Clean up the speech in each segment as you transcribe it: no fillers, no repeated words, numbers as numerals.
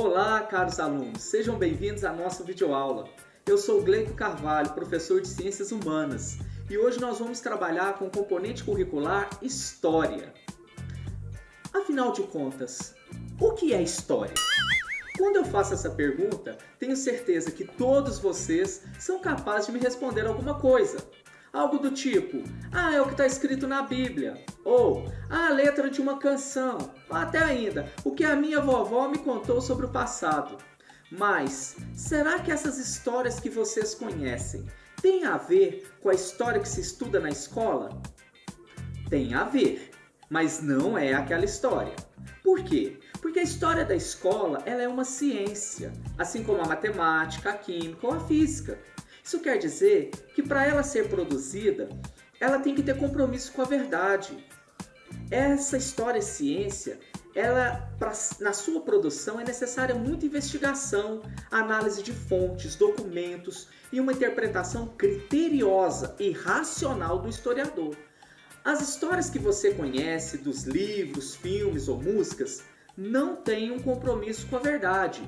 Olá, caros alunos, sejam bem-vindos à nossa videoaula. Eu sou Gleico Carvalho, professor de Ciências Humanas, e hoje nós vamos trabalhar com o componente curricular História. Afinal de contas, o que é História? Quando eu faço essa pergunta, tenho certeza que todos vocês são capazes de me responder alguma coisa. Algo do tipo, é o que está escrito na Bíblia, ou a letra de uma canção, ou até ainda, o que a minha vovó me contou sobre o passado. Mas, será que essas histórias que vocês conhecem têm a ver com a história que se estuda na escola? Tem a ver, mas não é aquela história. Por quê? Porque a história da escola ela é uma ciência, assim como a matemática, a química ou a física. Isso quer dizer que para ela ser produzida, ela tem que ter compromisso com a verdade. Essa história ciência, na sua produção é necessária muita investigação, análise de fontes, documentos e uma interpretação criteriosa e racional do historiador. As histórias que você conhece dos livros, filmes ou músicas não têm um compromisso com a verdade.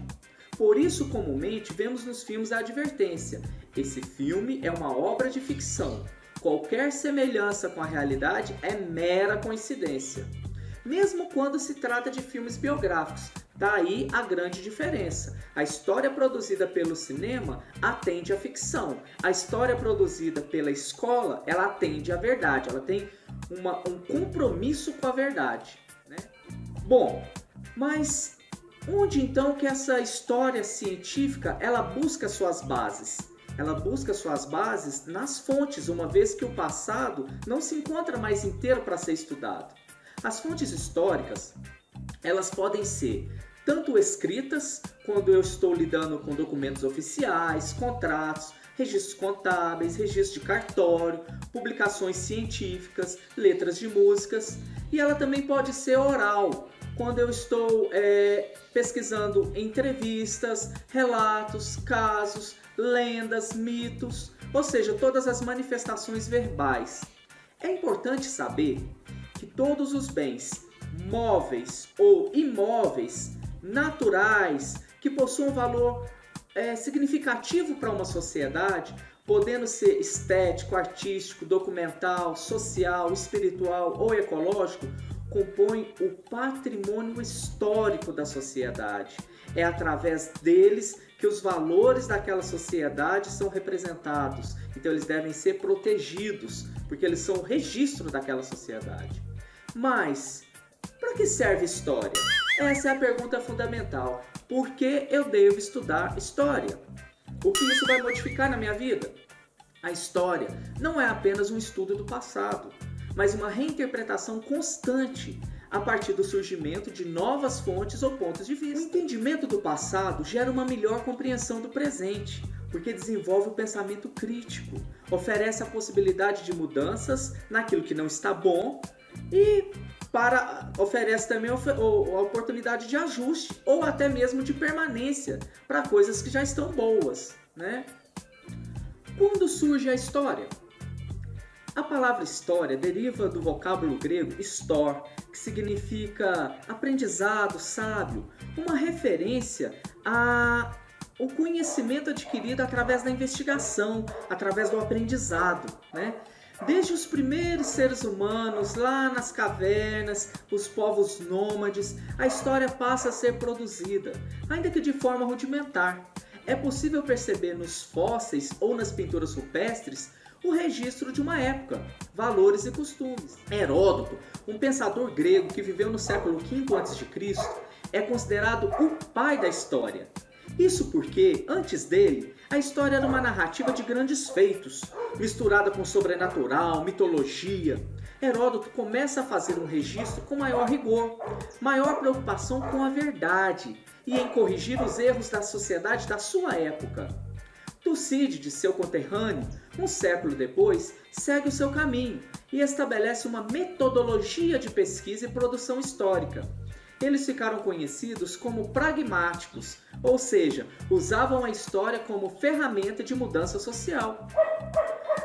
Por isso, comumente, vemos nos filmes a advertência: esse filme é uma obra de ficção. Qualquer semelhança com a realidade é mera coincidência. Mesmo quando se trata de filmes biográficos, daí a grande diferença. A história produzida pelo cinema atende à ficção. A história produzida pela escola, ela atende à verdade. Ela tem um compromisso com a verdade, né? Bom, mas onde então que essa história científica ela busca suas bases? Ela busca suas bases nas fontes, uma vez que o passado não se encontra mais inteiro para ser estudado. As fontes históricas, elas podem ser tanto escritas, quando eu estou lidando com documentos oficiais, contratos, registros contábeis, registros de cartório, publicações científicas, letras de músicas, e ela também pode ser oral, quando eu estou pesquisando entrevistas, relatos, casos, lendas, mitos, ou seja, todas as manifestações verbais. É importante saber que todos os bens móveis ou imóveis, naturais, que possuam valor significativo para uma sociedade, podendo ser estético, artístico, documental, social, espiritual ou ecológico, compõem o patrimônio histórico da sociedade. É através deles que os valores daquela sociedade são representados. Então eles devem ser protegidos, porque eles são o registro daquela sociedade. Mas, para que serve história? Essa é a pergunta fundamental. Por que eu devo estudar história? O que isso vai modificar na minha vida? A história não é apenas um estudo do passado, mas uma reinterpretação constante a partir do surgimento de novas fontes ou pontos de vista. O entendimento do passado gera uma melhor compreensão do presente, porque desenvolve o pensamento crítico, oferece a possibilidade de mudanças naquilo que não está bom e oferece também a oportunidade de ajuste ou até mesmo de permanência para coisas que já estão boas, né? Quando surge a história? A palavra história deriva do vocábulo grego histor, que significa aprendizado, sábio, uma referência ao conhecimento adquirido através da investigação, através do aprendizado, né? Desde os primeiros seres humanos, lá nas cavernas, os povos nômades, a história passa a ser produzida, ainda que de forma rudimentar. É possível perceber nos fósseis ou nas pinturas rupestres o registro de uma época, valores e costumes. Heródoto, um pensador grego que viveu no século V a.C., é considerado o pai da história. Isso porque, antes dele, a história era uma narrativa de grandes feitos, misturada com sobrenatural, mitologia. Heródoto começa a fazer um registro com maior rigor, maior preocupação com a verdade e em corrigir os erros da sociedade da sua época. Tucídides, seu conterrâneo, um século depois, segue o seu caminho e estabelece uma metodologia de pesquisa e produção histórica. Eles ficaram conhecidos como pragmáticos, ou seja, usavam a história como ferramenta de mudança social.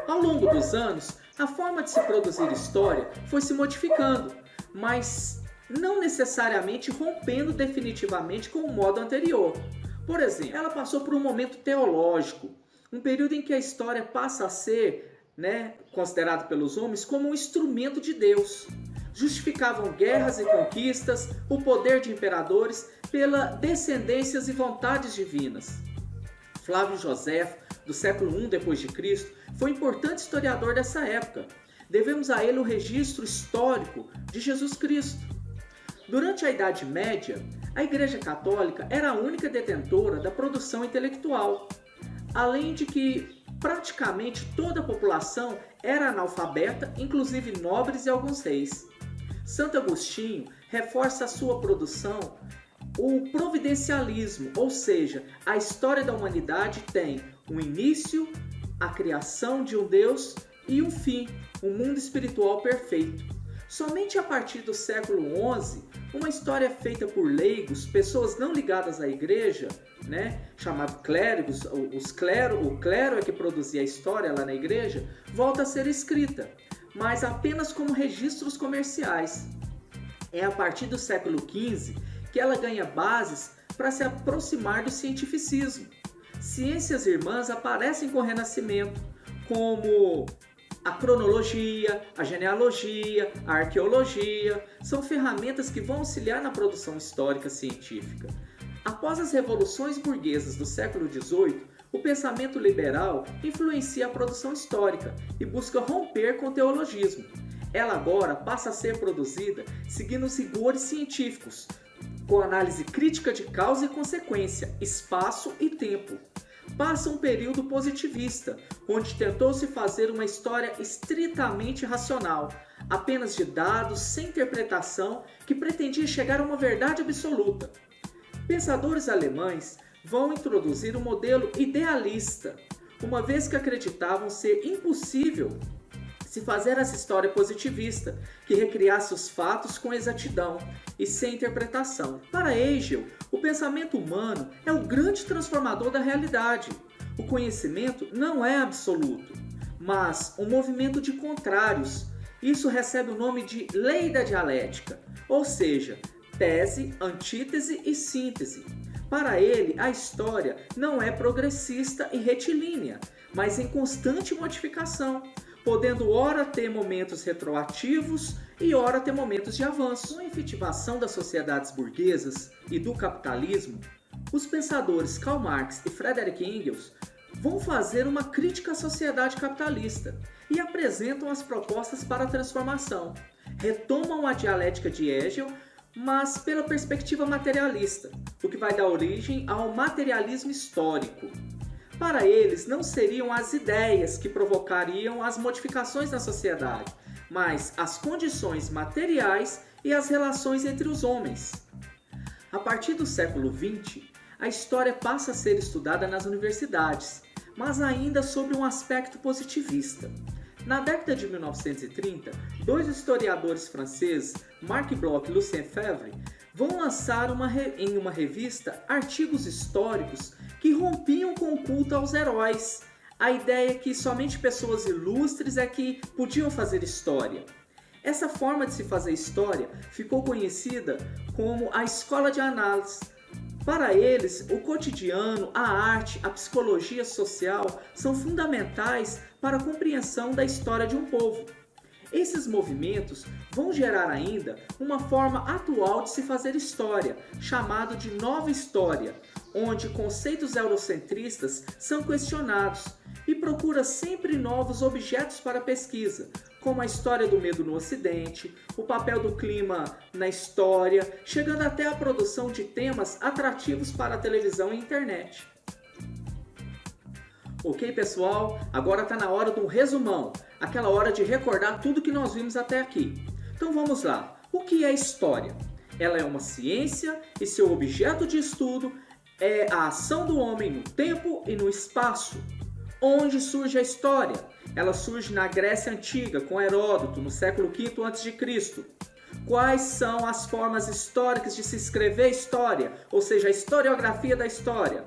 Ao longo dos anos, a forma de se produzir história foi se modificando, mas não necessariamente rompendo definitivamente com o modo anterior. Por exemplo, ela passou por um momento teológico, um período em que a história passa a ser, considerado pelos homens como um instrumento de Deus. Justificavam guerras e conquistas, o poder de imperadores pela descendências e vontades divinas. Flávio Joséfo, do século I d.C., foi um importante historiador dessa época. Devemos a ele o registro histórico de Jesus Cristo. Durante a Idade Média, a Igreja Católica era a única detentora da produção intelectual, além de que praticamente toda a população era analfabeta, inclusive nobres e alguns reis. Santo Agostinho reforça a sua produção o providencialismo, ou seja, a história da humanidade tem um início, a criação de um Deus e um fim, um mundo espiritual perfeito. Somente a partir do século XI, uma história feita por leigos, pessoas não ligadas à igreja, chamado clérigos, o clero é que produzia a história lá na igreja, volta a ser escrita, mas apenas como registros comerciais. É a partir do século XV que ela ganha bases para se aproximar do cientificismo. Ciências irmãs aparecem com o Renascimento, como a cronologia, a genealogia, a arqueologia, são ferramentas que vão auxiliar na produção histórica científica. Após as revoluções burguesas do século XVIII, o pensamento liberal influencia a produção histórica e busca romper com o teologismo. Ela agora passa a ser produzida seguindo os rigores científicos, com análise crítica de causa e consequência, espaço e tempo. Passa um período positivista, onde tentou-se fazer uma história estritamente racional, apenas de dados, sem interpretação, que pretendia chegar a uma verdade absoluta. Pensadores alemães vão introduzir um modelo idealista, uma vez que acreditavam ser impossível se fazer essa história positivista, que recriasse os fatos com exatidão e sem interpretação. Para Hegel, o pensamento humano é o grande transformador da realidade. O conhecimento não é absoluto, mas um movimento de contrários. Isso recebe o nome de lei da dialética, ou seja, tese, antítese e síntese. Para ele, a história não é progressista e retilínea, mas em constante modificação, podendo ora ter momentos retroativos e ora ter momentos de avanço. Com a efetivação das sociedades burguesas e do capitalismo, os pensadores Karl Marx e Friedrich Engels vão fazer uma crítica à sociedade capitalista e apresentam as propostas para a transformação. Retomam a dialética de Hegel, mas pela perspectiva materialista, o que vai dar origem ao materialismo histórico. Para eles, não seriam as ideias que provocariam as modificações na sociedade, mas as condições materiais e as relações entre os homens. A partir do século XX, a história passa a ser estudada nas universidades, mas ainda sob um aspecto positivista. Na década de 1930, dois historiadores franceses, Marc Bloch e Lucien Febvre, vão lançar em uma revista artigos históricos que rompiam com o culto aos heróis. A ideia é que somente pessoas ilustres é que podiam fazer história. Essa forma de se fazer história ficou conhecida como a escola de análise. Para eles, o cotidiano, a arte, a psicologia social são fundamentais para a compreensão da história de um povo. Esses movimentos vão gerar ainda uma forma atual de se fazer história, chamado de nova história, onde conceitos eurocentristas são questionados e procura sempre novos objetos para pesquisa, como a história do medo no Ocidente, o papel do clima na história, chegando até a produção de temas atrativos para a televisão e internet. Ok, pessoal? Agora está na hora de um resumão, aquela hora de recordar tudo que nós vimos até aqui. Então vamos lá. O que é história? Ela é uma ciência e seu objeto de estudo é a ação do homem no tempo e no espaço. Onde surge a história? Ela surge na Grécia Antiga, com Heródoto, no século V a.C. Quais são as formas históricas de se escrever história, ou seja, a historiografia da história?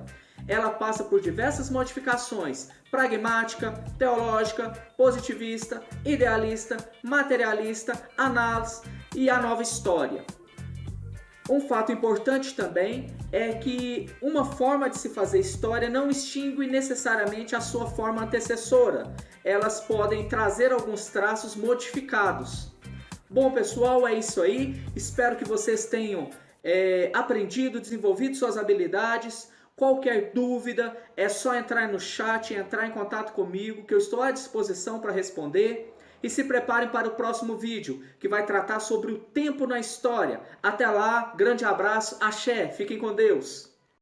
Ela passa por diversas modificações: pragmática, teológica, positivista, idealista, materialista, análise e a nova história. Um fato importante também é que uma forma de se fazer história não extingue necessariamente a sua forma antecessora. Elas podem trazer alguns traços modificados. Bom, pessoal, é isso aí. Espero que vocês tenham aprendido, desenvolvido suas habilidades. Qualquer dúvida, é só entrar no chat, entrar em contato comigo, que eu estou à disposição para responder. E se preparem para o próximo vídeo, que vai tratar sobre o tempo na história. Até lá, grande abraço, axé, fiquem com Deus!